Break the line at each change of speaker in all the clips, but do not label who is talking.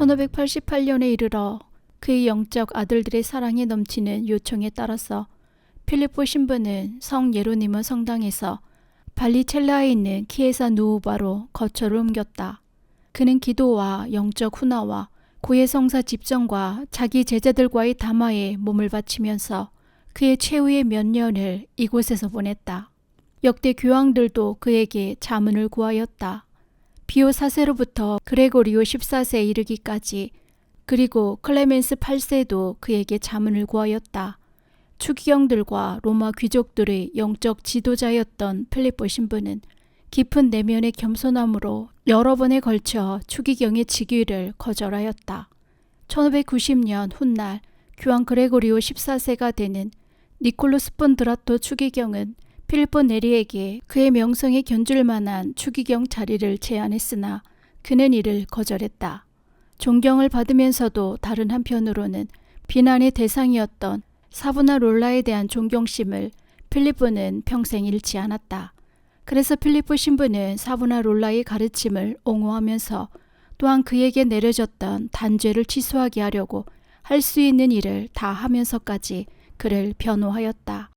1588년에 이르러 그의 영적 아들들의 사랑에 넘치는 요청에 따라서 필리포 신부는 성 예로니모 성당에서 발리첼라에 있는 키에사 누우바로 거처를 옮겼다. 그는 기도와 영적 훈화와 고해 성사 집정과 자기 제자들과의 담화에 몸을 바치면서 그의 최후의 몇 년을 이곳에서 보냈다. 역대 교황들도 그에게 자문을 구하였다. 비오 4세로부터 그레고리오 14세에 이르기까지, 그리고 클레멘스 8세도 그에게 자문을 구하였다. 추기경들과 로마 귀족들의 영적 지도자였던 필리포 신부는 깊은 내면의 겸손함으로 여러 번에 걸쳐 추기경의 직위를 거절하였다. 1590년 훗날 교황 그레고리오 14세가 되는 니콜로 스폰드라토 추기경은 필리포 네리에게 그의 명성에 견줄 만한 추기경 자리를 제안했으나 그는 이를 거절했다. 존경을 받으면서도 다른 한편으로는 비난의 대상이었던 사브나롤라에 대한 존경심을 필리포는 평생 잃지 않았다. 그래서 필리포 신부는 사브나롤라의 가르침을 옹호하면서 또한 그에게 내려졌던 단죄를 취소하게 하려고 할 수 있는 일을 다 하면서까지 그를 변호하였다.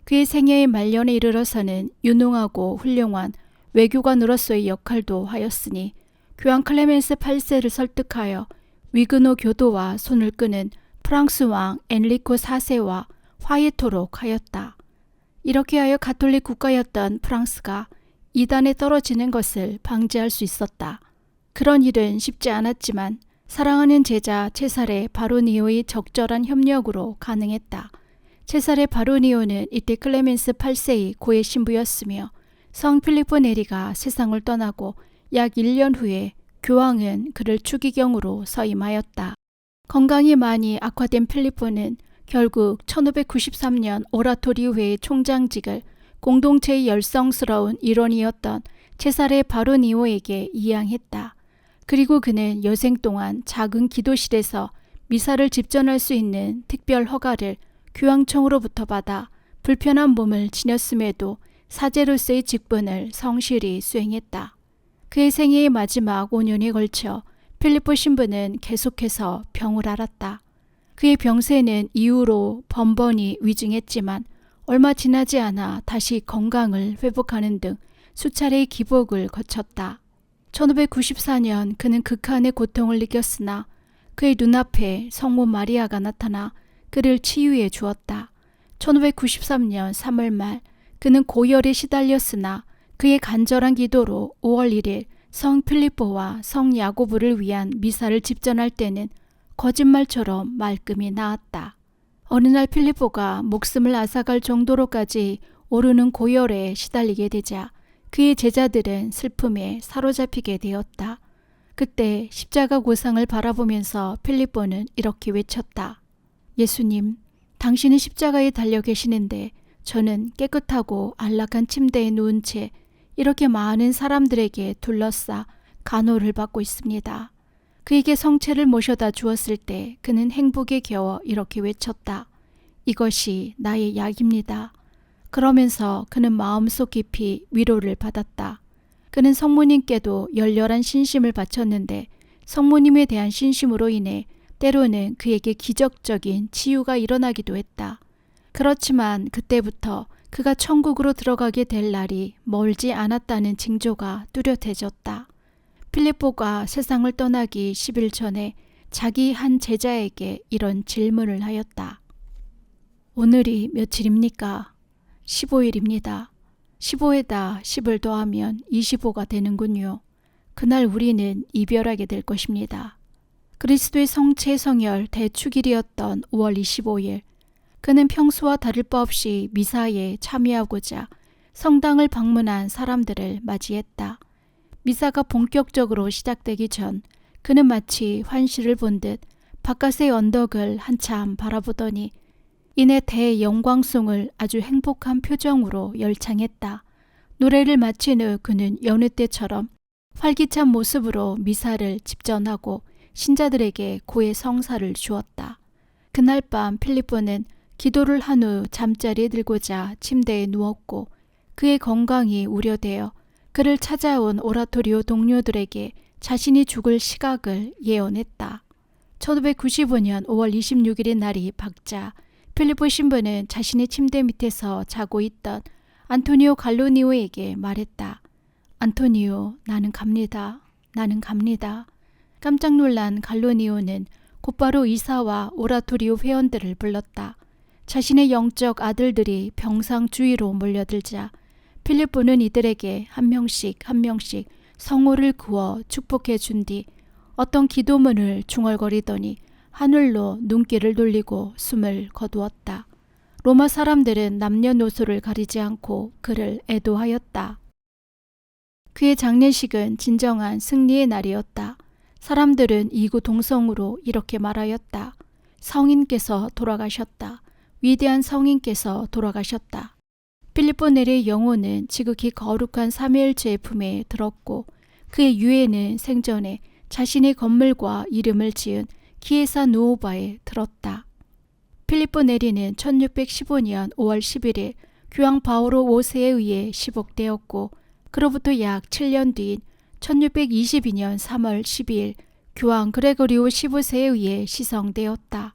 그의 생애의 말년에 이르러서는 유능하고 훌륭한 외교관으로서의 역할도 하였으니 교황 클레멘스 8세를 설득하여 위그노 교도와 손을 끄는 프랑스 왕 엔리코 4세와 화해토록 하였다. 이렇게 하여 가톨릭 국가였던 프랑스가 이단에 떨어지는 것을 방지할 수 있었다. 그런 일은 쉽지 않았지만 사랑하는 제자 체사레 바로니오의 적절한 협력으로 가능했다. 체사레 바로니오는 이때 클레멘스 8세의 고해 신부였으며 성 필리포 네리가 세상을 떠나고 약 1년 후에 교황은 그를 추기경으로 서임하였다. 건강이 많이 악화된 필리포는 결국 1593년 오라토리회의 총장직을 공동체의 열성스러운 일원이었던 체사레 바로니오에게 이양했다. 그리고 그는 여생 동안 작은 기도실에서 미사를 집전할 수 있는 특별 허가를 교황청으로부터 받아 불편한 몸을 지녔음에도 사제로서의 직분을 성실히 수행했다. 그의 생애의 마지막 5년에 걸쳐 필리포 신부는 계속해서 병을 앓았다. 그의 병세는 이후로 번번이 위중했지만 얼마 지나지 않아 다시 건강을 회복하는 등 수차례의 기복을 거쳤다. 1594년 그는 극한의 고통을 느꼈으나 그의 눈앞에 성모 마리아가 나타나 그를 치유해 주었다. 1593년 3월 말 그는 고열에 시달렸으나 그의 간절한 기도로 5월 1일 성 필리포와 성 야고보를 위한 미사를 집전할 때는 거짓말처럼 말끔히 나았다. 어느 날 필리포가 목숨을 앗아갈 정도로까지 오르는 고열에 시달리게 되자 그의 제자들은 슬픔에 사로잡히게 되었다. 그때 십자가 고상을 바라보면서 필리포는 이렇게 외쳤다. 예수님, 당신은 십자가에 달려 계시는데 저는 깨끗하고 안락한 침대에 누운 채 이렇게 많은 사람들에게 둘러싸 간호를 받고 있습니다. 그에게 성체를 모셔다 주었을 때 그는 행복에 겨워 이렇게 외쳤다. 이것이 나의 약입니다. 그러면서 그는 마음속 깊이 위로를 받았다. 그는 성모님께도 열렬한 신심을 바쳤는데 성모님에 대한 신심으로 인해 때로는 그에게 기적적인 치유가 일어나기도 했다. 그렇지만 그때부터 그가 천국으로 들어가게 될 날이 멀지 않았다는 징조가 뚜렷해졌다. 필리포가 세상을 떠나기 10일 전에 자기 한 제자에게 이런 질문을 하였다. 오늘이 며칠입니까? 15일입니다. 15에다 10을 더하면 25가 되는군요. 그날 우리는 이별하게 될 것입니다. 그리스도의 성체 성혈 대축일이었던 5월 25일, 그는 평소와 다를 바 없이 미사에 참여하고자 성당을 방문한 사람들을 맞이했다. 미사가 본격적으로 시작되기 전 그는 마치 환시를 본 듯 바깥의 언덕을 한참 바라보더니 이내 대영광송을 아주 행복한 표정으로 열창했다. 노래를 마친 후 그는 여느 때처럼 활기찬 모습으로 미사를 집전하고 신자들에게 고해 성사를 주었다. 그날 밤 필리포는 기도를 한 후 잠자리에 들고자 침대에 누웠고 그의 건강이 우려되어 그를 찾아온 오라토리오 동료들에게 자신이 죽을 시각을 예언했다. 1595년 5월 26일의 날이 밝자 필리포 신부는 자신의 침대 밑에서 자고 있던 안토니오 갈로니오에게 말했다. 안토니오, 나는 갑니다. 나는 갑니다. 깜짝 놀란 갈로니오는 곧바로 의사와 오라토리오 회원들을 불렀다. 자신의 영적 아들들이 병상 주위로 몰려들자 필리포는 이들에게 한 명씩 한 명씩 성호를 그어 축복해 준 뒤 어떤 기도문을 중얼거리더니 하늘로 눈길을 돌리고 숨을 거두었다. 로마 사람들은 남녀노소를 가리지 않고 그를 애도하였다. 그의 장례식은 진정한 승리의 날이었다. 사람들은 이구동성으로 이렇게 말하였다. 성인께서 돌아가셨다. 위대한 성인께서 돌아가셨다. 필리포 네리의 영혼은 지극히 거룩한 삼위일체의 품에 들었고 그의 유해는 생전에 자신의 건물과 이름을 지은 키에사 누오바에 들었다. 필리포 네리는 1615년 5월 11일 교황 바오로 5세에 의해 시복되었고 그로부터 약 7년 뒤인 1622년 3월 12일 교황 그레고리오 15세에 의해 시성되었다.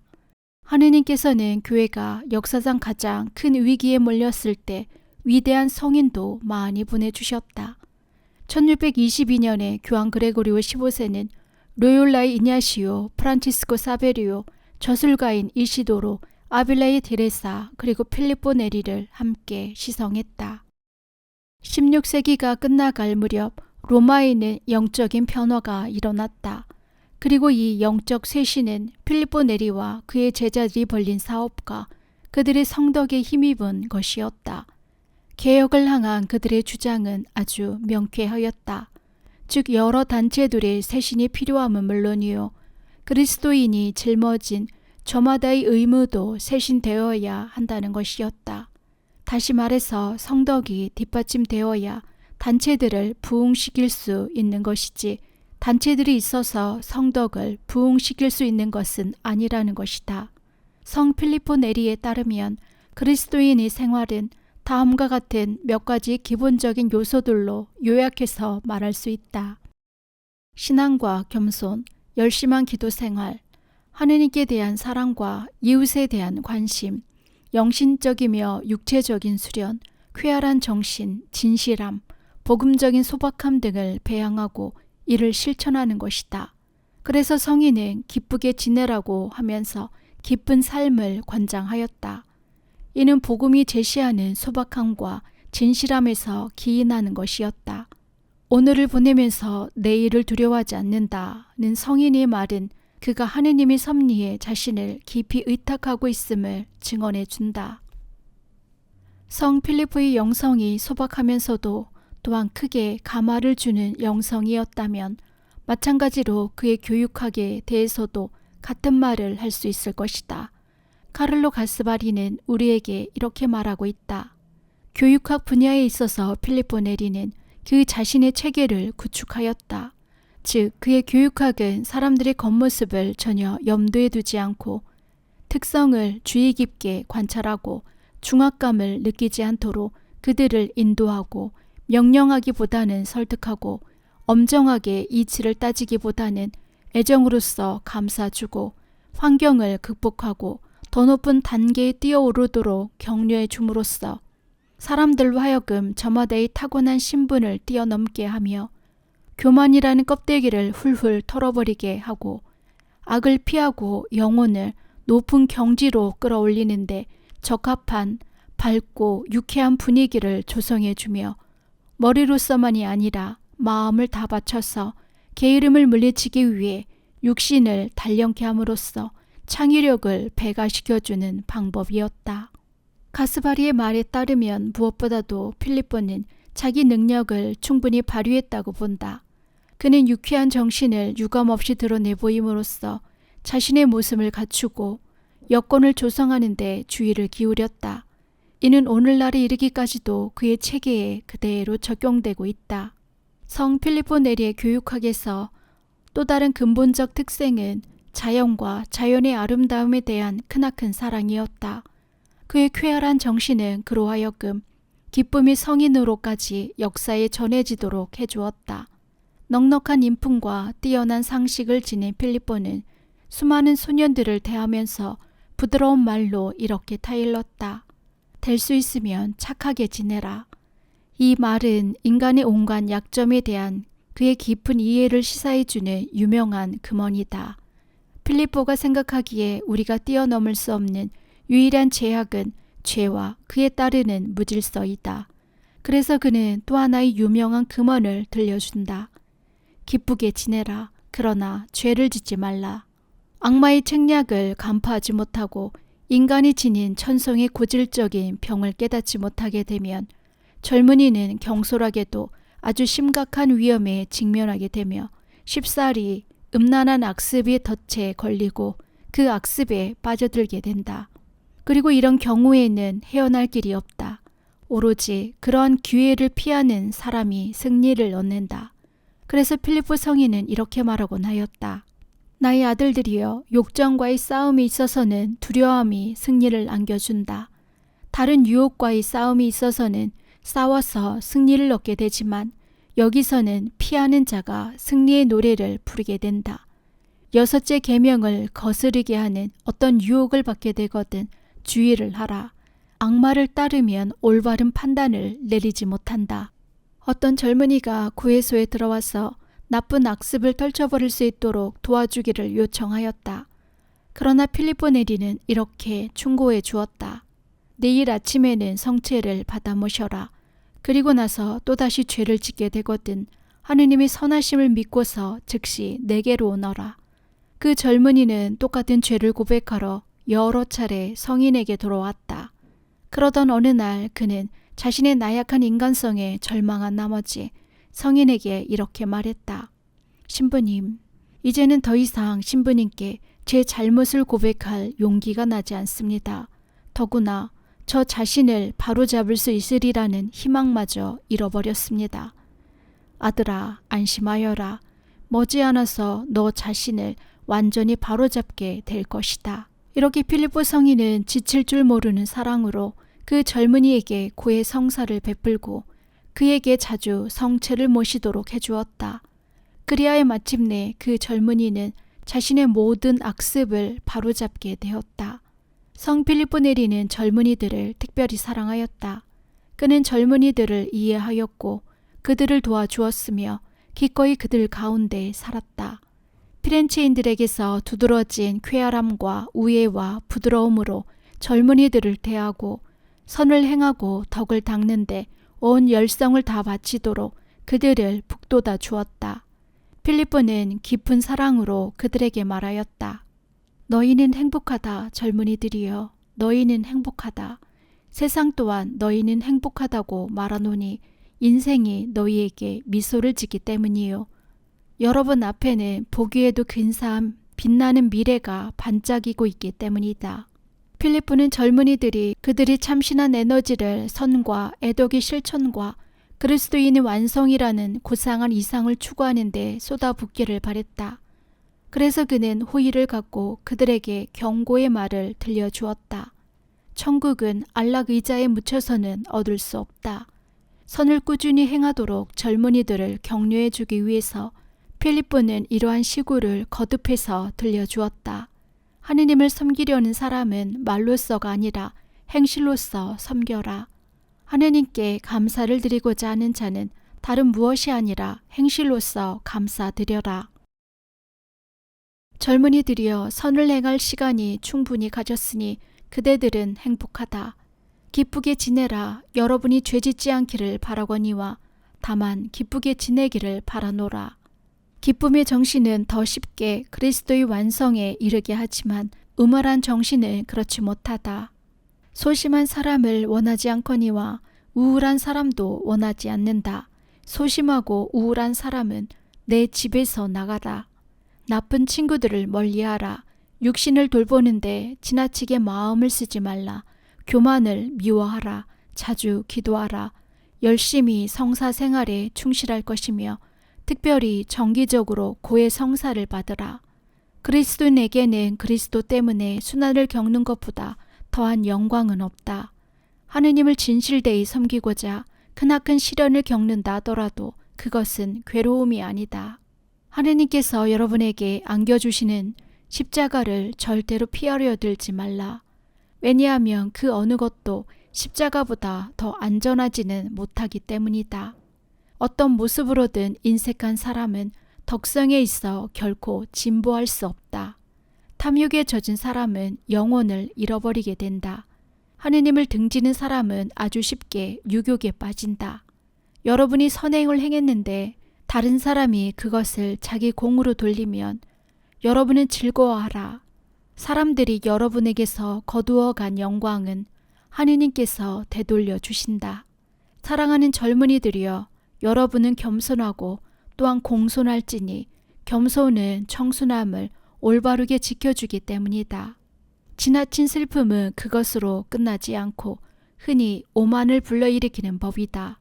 하느님께서는 교회가 역사상 가장 큰 위기에 몰렸을 때 위대한 성인도 많이 보내주셨다. 1622년에 교황 그레고리오 15세는 로욜라의 이냐시오, 프란치스코 사베리오, 저술가인 이시도로, 아빌라의 데레사 그리고 필리포 네리를 함께 시성했다. 16세기가 끝나갈 무렵 로마에는 영적인 변화가 일어났다. 그리고 이 영적 쇄신은 필리포 네리와 그의 제자들이 벌린 사업과 그들의 성덕에 힘입은 것이었다. 개혁을 향한 그들의 주장은 아주 명쾌하였다. 즉 여러 단체들의 쇄신이 필요함은 물론이요. 그리스도인이 짊어진 저마다의 의무도 쇄신되어야 한다는 것이었다. 다시 말해서 성덕이 뒷받침되어야 단체들을 부흥시킬 수 있는 것이지 단체들이 있어서 성덕을 부흥시킬 수 있는 것은 아니라는 것이다. 성 필리포 네리에 따르면 그리스도인의 생활은 다음과 같은 몇 가지 기본적인 요소들로 요약해서 말할 수 있다. 신앙과 겸손, 열심한 기도 생활, 하느님께 대한 사랑과 이웃에 대한 관심, 영신적이며 육체적인 수련, 쾌활한 정신, 진실함, 복음적인 소박함 등을 배양하고 이를 실천하는 것이다. 그래서 성인은 기쁘게 지내라고 하면서 기쁜 삶을 권장하였다. 이는 복음이 제시하는 소박함과 진실함에서 기인하는 것이었다. 오늘을 보내면서 내일을 두려워하지 않는다는 성인의 말은 그가 하느님의 섭리에 자신을 깊이 의탁하고 있음을 증언해 준다. 성 필리포의 영성이 소박하면서도 또한 크게 감화를 주는 영성이었다면 마찬가지로 그의 교육학에 대해서도 같은 말을 할 수 있을 것이다. 카를로 가스바리는 우리에게 이렇게 말하고 있다. 교육학 분야에 있어서 필리포 네리는 그 자신의 체계를 구축하였다. 즉 그의 교육학은 사람들의 겉모습을 전혀 염두에 두지 않고 특성을 주의 깊게 관찰하고 중압감을 느끼지 않도록 그들을 인도하고 명령하기보다는 설득하고 엄정하게 이치를 따지기보다는 애정으로써 감싸주고 환경을 극복하고 더 높은 단계에 뛰어오르도록 격려해 줌으로써 사람들로 하여금 저마다의 타고난 신분을 뛰어넘게 하며 교만이라는 껍데기를 훌훌 털어버리게 하고 악을 피하고 영혼을 높은 경지로 끌어올리는데 적합한 밝고 유쾌한 분위기를 조성해주며 머리로서만이 아니라 마음을 다 바쳐서 게으름을 물리치기 위해 육신을 단련케 함으로써 창의력을 배가시켜주는 방법이었다. 가스바리의 말에 따르면 무엇보다도 필리포는 자기 능력을 충분히 발휘했다고 본다. 그는 유쾌한 정신을 유감없이 드러내 보임으로써 자신의 모습을 갖추고 여건을 조성하는 데 주의를 기울였다. 이는 오늘날에 이르기까지도 그의 체계에 그대로 적용되고 있다. 성 필리포 네리의 교육학에서 또 다른 근본적 특징은 자연과 자연의 아름다움에 대한 크나큰 사랑이었다. 그의 쾌활한 정신은 그로 하여금 기쁨이 성인으로까지 역사에 전해지도록 해주었다. 넉넉한 인품과 뛰어난 상식을 지닌 필리포는 수많은 소년들을 대하면서 부드러운 말로 이렇게 타일렀다. 될 수 있으면 착하게 지내라. 이 말은 인간의 온갖 약점에 대한 그의 깊은 이해를 시사해주는 유명한 금언이다. 필리포가 생각하기에 우리가 뛰어넘을 수 없는 유일한 제약은 죄와 그에 따르는 무질서이다. 그래서 그는 또 하나의 유명한 금언을 들려준다. 기쁘게 지내라. 그러나 죄를 짓지 말라. 악마의 책략을 간파하지 못하고 인간이 지닌 천성의 고질적인 병을 깨닫지 못하게 되면 젊은이는 경솔하게도 아주 심각한 위험에 직면하게 되며 쉽사리 음란한 악습의 덫에 걸리고 그 악습에 빠져들게 된다. 그리고 이런 경우에는 헤어날 길이 없다. 오로지 그러한 기회를 피하는 사람이 승리를 얻는다. 그래서 필리포 성인은 이렇게 말하곤 하였다. 나의 아들들이여, 욕정과의 싸움에 있어서는 두려움이 승리를 안겨준다. 다른 유혹과의 싸움에 있어서는 싸워서 승리를 얻게 되지만 여기서는 피하는 자가 승리의 노래를 부르게 된다. 여섯째 계명을 거스르게 하는 어떤 유혹을 받게 되거든 주의를 하라. 악마를 따르면 올바른 판단을 내리지 못한다. 어떤 젊은이가 구회소에 들어와서 나쁜 악습을 떨쳐버릴 수 있도록 도와주기를 요청하였다. 그러나 필리포 네리는 이렇게 충고해 주었다. 내일 아침에는 성체를 받아 모셔라. 그리고 나서 또다시 죄를 짓게 되거든 하느님의 선하심을 믿고서 즉시 내게로 오너라. 그 젊은이는 똑같은 죄를 고백하러 여러 차례 성인에게 돌아왔다. 그러던 어느 날 그는 자신의 나약한 인간성에 절망한 나머지 성인에게 이렇게 말했다. 신부님, 이제는 더 이상 신부님께 제 잘못을 고백할 용기가 나지 않습니다. 더구나 저 자신을 바로잡을 수 있으리라는 희망마저 잃어버렸습니다. 아들아, 안심하여라. 머지않아서 너 자신을 완전히 바로잡게 될 것이다. 이렇게 필리포 성인은 지칠 줄 모르는 사랑으로 그 젊은이에게 고해 성사를 베풀고 그에게 자주 성체를 모시도록 해주었다. 그리하여 마침내 그 젊은이는 자신의 모든 악습을 바로잡게 되었다. 성 필리포 네리는 젊은이들을 특별히 사랑하였다. 그는 젊은이들을 이해하였고 그들을 도와주었으며 기꺼이 그들 가운데 살았다. 피렌체인들에게서 두드러진 쾌활함과 우애와 부드러움으로 젊은이들을 대하고 선을 행하고 덕을 닦는데 온 열성을 다 바치도록 그들을 북돋아 주었다. 필리포는 깊은 사랑으로 그들에게 말하였다. 너희는 행복하다, 젊은이들이여. 너희는 행복하다. 세상 또한 너희는 행복하다고 말하노니 인생이 너희에게 미소를 짓기 때문이요. 여러분 앞에는 보기에도 근사한 빛나는 미래가 반짝이고 있기 때문이다. 필리포는 젊은이들이 그들이 참신한 에너지를 선과 애독의 실천과 그리스도인의 완성이라는 고상한 이상을 추구하는 데 쏟아붓기를 바랬다. 그래서 그는 호의를 갖고 그들에게 경고의 말을 들려주었다. 천국은 안락 의자에 묻혀서는 얻을 수 없다. 선을 꾸준히 행하도록 젊은이들을 격려해 주기 위해서 필리포는 이러한 시구를 거듭해서 들려주었다. 하느님을 섬기려는 사람은 말로서가 아니라 행실로서 섬겨라. 하느님께 감사를 드리고자 하는 자는 다른 무엇이 아니라 행실로서 감사드려라. 젊은이들이여, 선을 행할 시간이 충분히 가졌으니 그대들은 행복하다. 기쁘게 지내라. 여러분이 죄짓지 않기를 바라거니와 다만 기쁘게 지내기를 바라노라. 기쁨의 정신은 더 쉽게 그리스도의 완성에 이르게 하지만 음울한 정신은 그렇지 못하다. 소심한 사람을 원하지 않거니와 우울한 사람도 원하지 않는다. 소심하고 우울한 사람은 내 집에서 나가라. 나쁜 친구들을 멀리하라. 육신을 돌보는데 지나치게 마음을 쓰지 말라. 교만을 미워하라. 자주 기도하라. 열심히 성사 생활에 충실할 것이며 특별히 정기적으로 고해 성사를 받으라. 그리스도인에게는 그리스도 때문에 순환을 겪는 것보다 더한 영광은 없다. 하느님을 진실되이 섬기고자 크나큰 시련을 겪는다 하더라도 그것은 괴로움이 아니다. 하느님께서 여러분에게 안겨주시는 십자가를 절대로 피하려 들지 말라. 왜냐하면 그 어느 것도 십자가보다 더 안전하지는 못하기 때문이다. 어떤 모습으로든 인색한 사람은 덕성에 있어 결코 진보할 수 없다. 탐욕에 젖은 사람은 영혼을 잃어버리게 된다. 하느님을 등지는 사람은 아주 쉽게 유욕에 빠진다. 여러분이 선행을 행했는데 다른 사람이 그것을 자기 공으로 돌리면 여러분은 즐거워하라. 사람들이 여러분에게서 거두어간 영광은 하느님께서 되돌려 주신다. 사랑하는 젊은이들이여, 여러분은 겸손하고 또한 공손할지니 겸손은 청순함을 올바르게 지켜주기 때문이다. 지나친 슬픔은 그것으로 끝나지 않고 흔히 오만을 불러일으키는 법이다.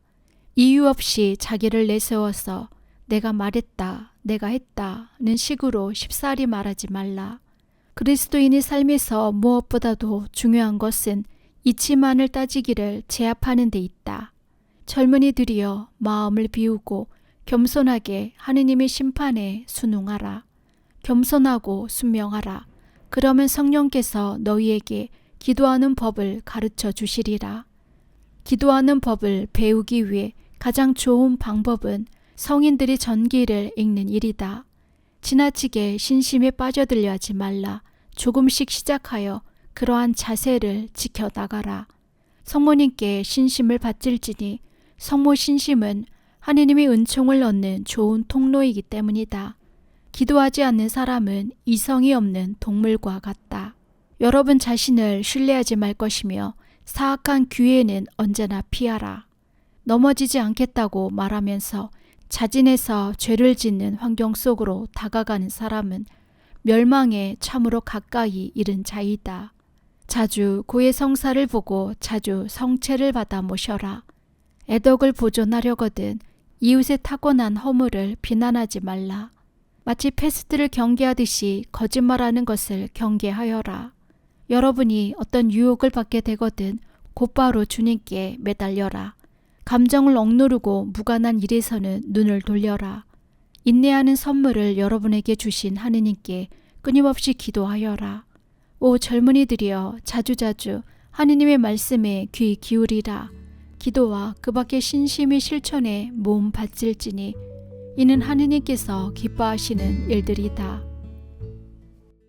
이유 없이 자기를 내세워서 내가 말했다, 내가 했다는 식으로 쉽사리 말하지 말라. 그리스도인의 삶에서 무엇보다도 중요한 것은 이치만을 따지기를 제압하는 데 있다. 젊은이들이여, 마음을 비우고 겸손하게 하느님의 심판에 순응하라. 겸손하고 순명하라. 그러면 성령께서 너희에게 기도하는 법을 가르쳐 주시리라. 기도하는 법을 배우기 위해 가장 좋은 방법은 성인들이 전기를 읽는 일이다. 지나치게 신심에 빠져들려 하지 말라. 조금씩 시작하여 그러한 자세를 지켜나가라. 성모님께 신심을 바칠지니 성모 신심은 하느님의 은총을 얻는 좋은 통로이기 때문이다. 기도하지 않는 사람은 이성이 없는 동물과 같다. 여러분 자신을 신뢰하지 말 것이며 사악한 기회는 언제나 피하라. 넘어지지 않겠다고 말하면서 자진해서 죄를 짓는 환경 속으로 다가가는 사람은 멸망에 참으로 가까이 이른 자이다. 자주 고의 성사를 보고 자주 성체를 받아 모셔라. 애덕을 보존하려거든 이웃의 타고난 허물을 비난하지 말라. 마치 패스트를 경계하듯이 거짓말하는 것을 경계하여라. 여러분이 어떤 유혹을 받게 되거든 곧바로 주님께 매달려라. 감정을 억누르고 무관한 일에서는 눈을 돌려라. 인내하는 선물을 여러분에게 주신 하느님께 끊임없이 기도하여라. 오 젊은이들이여, 자주자주 하느님의 말씀에 귀 기울이라. 기도와 그 밖의 신심의 실천에 몸 바칠지니 이는 하느님께서 기뻐하시는 일들이다.